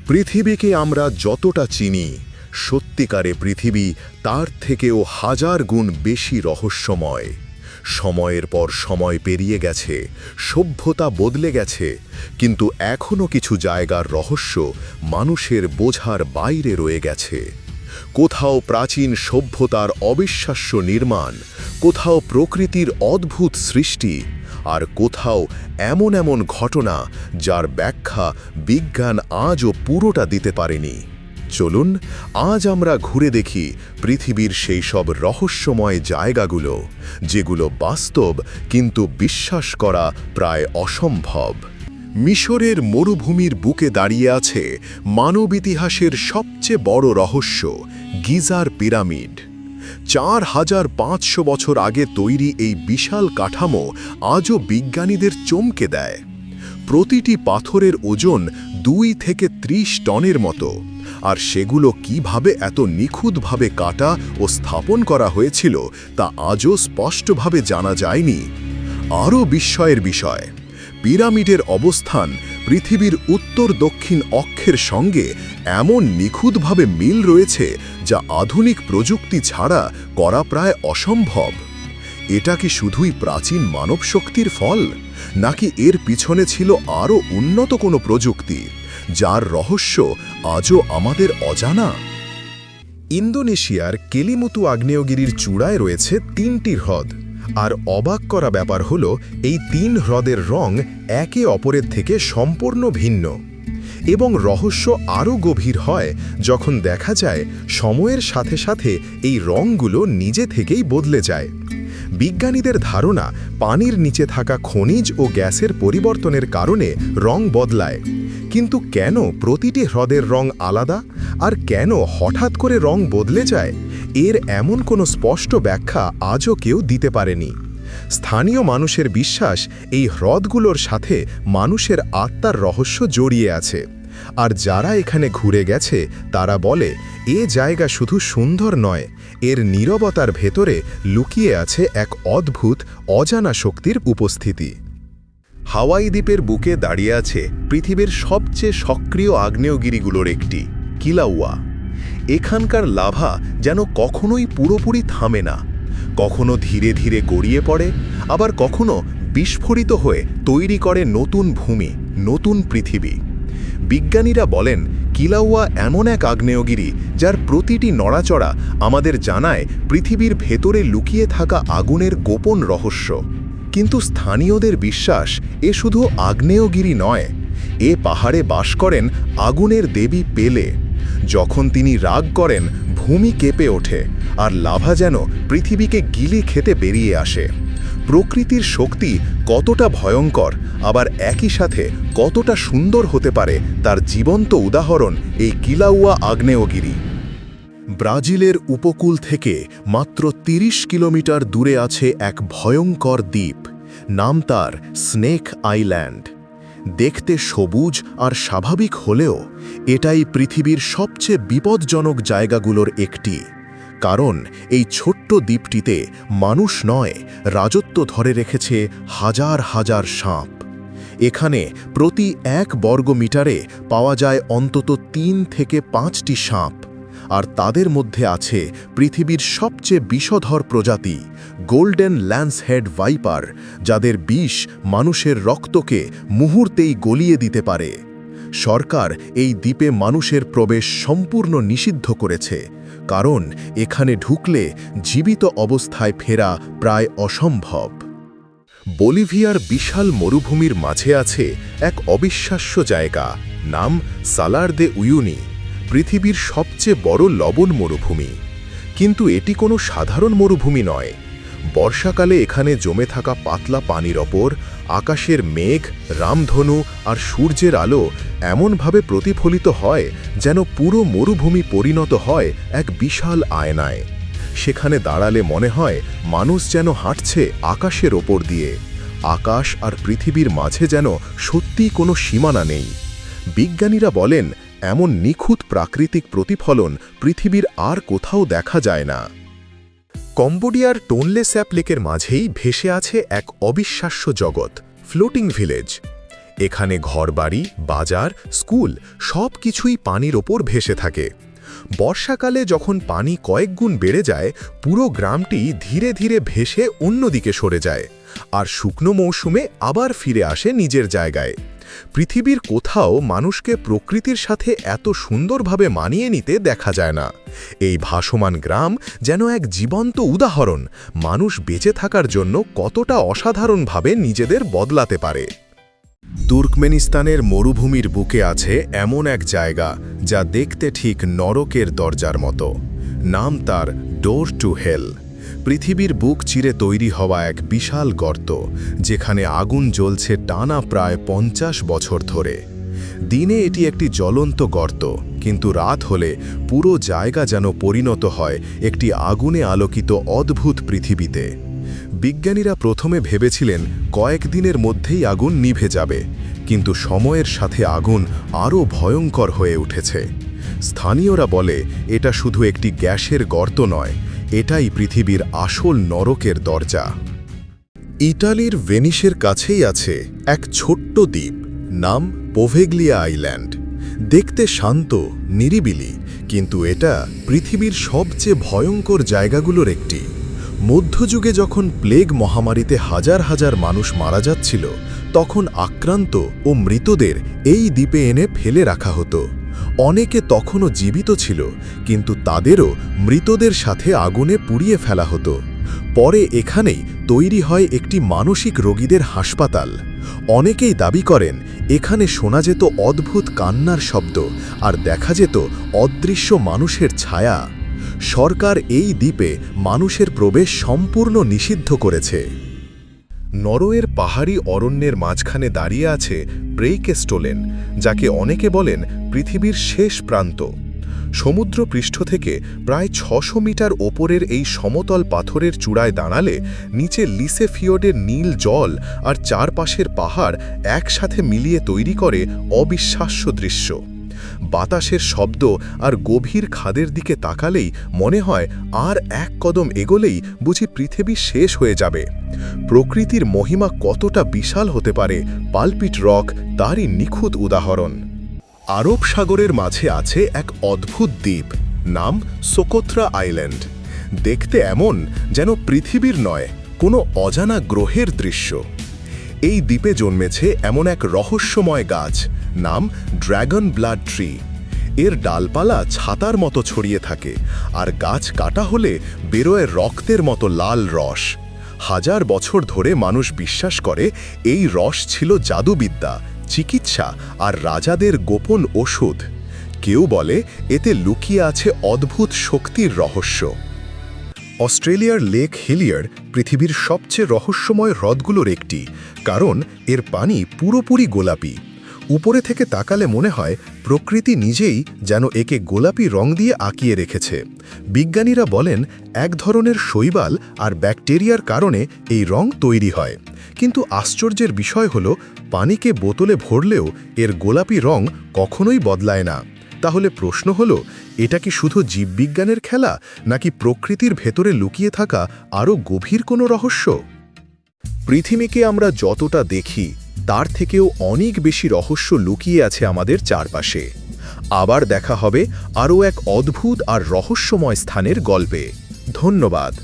পৃথিবীকে আমরা যতটা চিনি, সত্যিকারে পৃথিবী তার থেকেও হাজার গুণ বেশি রহস্যময়। সময়ের পর সময় পেরিয়ে গেছে, সভ্যতা বদলে গেছে, কিন্তু এখনও কিছু জায়গার রহস্য মানুষের বোঝার বাইরে রয়ে গেছে। কোথাও প্রাচীন সভ্যতার অবিশ্বাস্য নির্মাণ, কোথাও প্রকৃতির অদ্ভুত সৃষ্টি, আর কোথাও এমন এমন ঘটনা যার ব্যাখ্যা বিজ্ঞান আজও পুরোটা দিতে পারেনি। চলুন আজ আমরা ঘুরে দেখি পৃথিবীর সেই সব রহস্যময় জায়গাগুলো, যেগুলো বাস্তব কিন্তু বিশ্বাস করা প্রায় অসম্ভব। মিশরের মরুভূমির বুকে দাঁড়িয়ে আছে মানব ইতিহাসের সবচেয়ে বড় রহস্য, গিজার পিরামিড। 4500 বছর আগে তৈরি এই বিশাল কাঠামো আজও বিজ্ঞানীদের চমকে দেয়। প্রতিটি পাথরের ওজন 2 থেকে 30 টনের মতো, আর সেগুলো কিভাবে এত নিখুঁতভাবে কাটা ও স্থাপন করা হয়েছিল তা আজও স্পষ্টভাবে জানা যায়নি। আরও বিস্ময়ের বিষয়, পিরামিডের অবস্থান পৃথিবীর উত্তর দক্ষিণ অক্ষের সঙ্গে এমন নিখুঁতভাবে মিল রয়েছে যা আধুনিক প্রযুক্তি ছাড়া করা প্রায় অসম্ভব। এটা কি শুধুই প্রাচীন মানব শক্তির ফল, নাকি এর পিছনে ছিল আরও উন্নত কোনো প্রযুক্তি, যার রহস্য আজও আমাদের অজানা? ইন্দোনেশিয়ার কেলিমুতু আগ্নেয়গিরির চূড়ায় রয়েছে 3টি হ্রদ, আর অবাক করা ব্যাপার হলো এই 3 হ্রদের রং একে অপরের থেকে সম্পূর্ণ ভিন্ন। এবং রহস্য আরও গভীর হয় যখন দেখা যায় সময়ের সাথে সাথে এই রংগুলো নিজে থেকেই বদলে যায়। বিজ্ঞানীদের ধারণা পানির নিচে থাকা খনিজ ও গ্যাসের পরিবর্তনের কারণে রং বদলায়। কিন্তু কেন প্রতিটি হ্রদের রং আলাদা, আর কেন হঠাৎ করে রং বদলে যায়, এর এমন কোনো স্পষ্ট ব্যাখ্যা আজও কেউ দিতে পারেনি। স্থানীয় মানুষের বিশ্বাস এই হ্রদগুলোর সাথে মানুষের আত্মার রহস্য জড়িয়ে আছে। আর যারা এখানে ঘুরে গেছে তারা বলে এ জায়গা শুধু সুন্দর নয়, এর নীরবতার ভেতরে লুকিয়ে আছে এক অদ্ভুত অজানা শক্তির উপস্থিতি। হাওয়াই দ্বীপের বুকে দাঁড়িয়ে আছে পৃথিবীর সবচেয়ে সক্রিয় আগ্নেয়গিরিগুলোর একটি, কিলাউয়া। এখানকার লাভা যেন কখনোই পুরোপুরি থামে না, কখনো ধীরে ধীরে গড়িয়ে পড়ে, আবার কখনো বিস্ফোরিত হয়ে তৈরি করে নতুন ভূমি, নতুন পৃথিবী। বিজ্ঞানীরা বলেন কিলাউয়া এমন এক আগ্নেয়গিরি যার প্রতিটি নড়াচড়া আমাদের জানায় পৃথিবীর ভেতরে লুকিয়ে থাকা আগুনের গোপন রহস্য। কিন্তু স্থানীয়দের বিশ্বাস এ শুধু আগ্নেয়গিরি নয়, এ পাহাড়ে বাস করেন আগুনের দেবী পেলে। যখন তিনি রাগ করেন ভূমি কেঁপে ওঠে, আর লাভা যেন পৃথিবীকে গিলে খেতে বেরিয়ে আসে। প্রকৃতির শক্তি কতটা ভয়ঙ্কর, আবার একই সাথে কতটা সুন্দর হতে পারে তার জীবন্ত উদাহরণ এই কিলাউয়া আগ্নেয়গিরি। ব্রাজিলের উপকূল থেকে মাত্র 30 কিলোমিটার দূরে আছে এক ভয়ঙ্কর দ্বীপ, নাম তার স্নেক আইল্যান্ড। দেখতে সবুজ আর স্বাভাবিক হলেও এটাই পৃথিবীর সবচেয়ে বিপজ্জনক জায়গাগুলোর একটি। কারণ এই ছোট্ট দ্বীপটিতে মানুষ নয়, রাজত্ব ধরে রেখেছে হাজার হাজার সাপ। এখানে প্রতি 1 বর্গ মিটারে পাওয়া যায় অন্তত 3 থেকে 5টি সাপ, আর তাদের মধ্যে আছে পৃথিবীর সবচেয়ে বিষধর প্রজাতি গোল্ডেন ল্যান্সহেড ভাইপার, যাদের বিষ মানুষের রক্তকে মুহূর্তেই গলিয়ে দিতে পারে। সরকার এই দ্বীপে মানুষের প্রবেশ সম্পূর্ণ নিষিদ্ধ করেছে, কারণ এখানে ঢুকলে জীবিত অবস্থায় ফেরা প্রায় অসম্ভব। বলিভিয়ার বিশাল মরুভূমির মাঝে আছে এক অবিশ্বাস্য জায়গা, নাম সালার দে উয়ুনি, পৃথিবীর সবচেয়ে বড় লবণ মরুভূমি। কিন্তু এটি কোনো সাধারণ মরুভূমি নয়। বর্ষাকালে এখানে জমে থাকা পাতলা পানির ওপর আকাশের মেঘ, রামধনু আর সূর্যের আলো এমনভাবে প্রতিফলিত হয় যেন পুরো মরুভূমি পরিণত হয় এক বিশাল আয়নায়। সেখানে দাঁড়ালে মনে হয় মানুষ যেন হাঁটছে আকাশের ওপর দিয়ে। আকাশ আর পৃথিবীর মাঝে যেন সত্যিই কোনো সীমানা নেই। বিজ্ঞানীরা বলেন এমন নিখুঁত প্রাকৃতিক প্রতিফলন পৃথিবীর আর কোথাও দেখা যায় না। কম্বোডিয়ার টোনলে স্যাপ লেকের মাঝেই ভেসে আছে এক অবিশ্বাস্য জগৎ, ফ্লোটিং ভিলেজ। এখানে ঘরবাড়ি, বাজার, স্কুল সব কিছুই পানির ওপর ভেসে থাকে। বর্ষাকালে যখন পানি কয়েক গুণ বেড়ে যায়, পুরো গ্রামটি ধীরে ধীরে ভেসে অন্যদিকে সরে যায়, আর শুকনো মৌসুমে আবার ফিরে আসে নিজের জায়গায়। পৃথিবীর কোথাও মানুষকে প্রকৃতির সাথে এত সুন্দরভাবে মানিয়ে নিতে দেখা যায় না। এই ভাসমান গ্রাম যেন এক জীবন্ত উদাহরণ, মানুষ বেঁচে থাকার জন্য কতটা অসাধারণভাবে নিজেদের বদলাতে পারে। তুর্কমেনিস্তানের মরুভূমির বুকে আছে এমন এক জায়গা যা দেখতে ঠিক নরকের দরজার মতো। নাম তার ডোর টু হেল। পৃথিবীর বুক চিরে তৈরি হওয়া এক বিশাল গর্ত, যেখানে আগুন জ্বলছে টানা প্রায় 50 বছর ধরে। দিনে এটি একটি জ্বলন্ত গর্ত, কিন্তু রাত হলে পুরো জায়গা যেন পরিণত হয় একটি আগুনে আলোকিত অদ্ভুত পৃথিবীতে। বিজ্ঞানীরা প্রথমে ভেবেছিলেন কয়েকদিনের মধ্যেই আগুন নিভে যাবে, কিন্তু সময়ের সাথে আগুন আরও ভয়ঙ্কর হয়ে উঠেছে। স্থানীয়রা বলে এটা শুধু একটি গ্যাসের গর্ত নয়, এটাই পৃথিবীর আসল নরকের দরজা। ইটালির ভেনিসের কাছেই আছে এক ছোট্ট দ্বীপ, নাম পোভেগ্লিয়া আইল্যান্ড। দেখতে শান্ত, নিরিবিলি, কিন্তু এটা পৃথিবীর সবচেয়ে ভয়ঙ্কর জায়গাগুলোর একটি। মধ্যযুগে যখন প্লেগ মহামারীতে হাজার হাজার মানুষ মারা যাচ্ছিল, তখন আক্রান্ত ও মৃতদের এই দ্বীপে এনে ফেলে রাখা হতো। অনেকে তখনও জীবিত ছিল, কিন্তু তাদেরও মৃতদের সাথে আগুনে পুড়িয়ে ফেলা হতো। পরে এখানেই তৈরি হয় একটি মানসিক রোগীদের হাসপাতাল। অনেকেই দাবি করেন এখানে শোনা যেত অদ্ভুত কান্নার শব্দ, আর দেখা যেত অদৃশ্য মানুষের ছায়া। সরকার এই দ্বীপে মানুষের প্রবেশ সম্পূর্ণ নিষিদ্ধ করেছে। নরওয়ের পাহাড়ি অরণ্যের মাঝখানে দাঁড়িয়ে আছে ব্রেইকেস্টোলেন, যাকে অনেকে বলেন পৃথিবীর শেষ প্রান্ত। সমুদ্র পৃষ্ঠ থেকে প্রায় 600 মিটার ওপরের এই সমতল পাথরের চূড়ায় দাঁড়ালে নিচে লিসে ফিওর্ডের নীল জল আর চারপাশের পাহাড় একসাথে মিলিয়ে তৈরি করে অবিশ্বাস্য দৃশ্য। বাতাসের শব্দ আর গভীর খাদের দিকে তাকালেই মনে হয় আর এক কদম এগোলেই বুঝি পৃথিবী শেষ হয়ে যাবে। প্রকৃতির মহিমা কতটা বিশাল হতে পারে, পালপিট রক তারই নিখুঁত উদাহরণ। আরব সাগরের মাঝে আছে এক অদ্ভুত দ্বীপ, নাম সোকোত্রা আইল্যান্ড। দেখতে এমন যেন পৃথিবীর নয়, কোনো অজানা গ্রহের দৃশ্য। এই দ্বীপে জন্মেছে এমন এক রহস্যময় গাছ, নাম ড্র্যাগন ব্লাড ট্রি। এর ডালপালা ছাতার মতো ছড়িয়ে থাকে, আর গাছ কাটা হলে বেরোয় রক্তের মতো লাল রস। হাজার বছর ধরে মানুষ বিশ্বাস করে এই রস ছিল জাদুবিদ্যা, চিকিৎসা আর রাজাদের গোপন ওষুধ। কেউ বলে এতে লুকিয়ে আছে অদ্ভুত শক্তির রহস্য। অস্ট্রেলিয়ার লেক হিলিয়ার পৃথিবীর সবচেয়ে রহস্যময় হ্রদগুলোর একটি, কারণ এর পানি পুরোপুরি গোলাপি। উপরে থেকে তাকালে মনে হয় প্রকৃতি নিজেই যেন একে গোলাপি রং দিয়ে আঁকিয়ে রেখেছে। বিজ্ঞানীরা বলেন এক ধরনের শৈবাল আর ব্যাকটেরিয়ার কারণে এই রং তৈরি হয়। কিন্তু আশ্চর্যের বিষয় হলো, পানিকে বোতলে ভরলেও এর গোলাপি রং কখনোই বদলায় না। তাহলে প্রশ্ন হলো, এটা কি শুধু জীববিজ্ঞানের খেলা, নাকি প্রকৃতির ভেতরে লুকিয়ে থাকা আরও গভীর কোনো রহস্য? পৃথিবীকে আমরা যতটা দেখি তার থেকেও অনেক বেশি রহস্য লুকিয়ে আছে আমাদের চারপাশে। আবার দেখা হবে আরও এক অদ্ভুত আর রহস্যময় স্থানের গল্পে। ধন্যবাদ।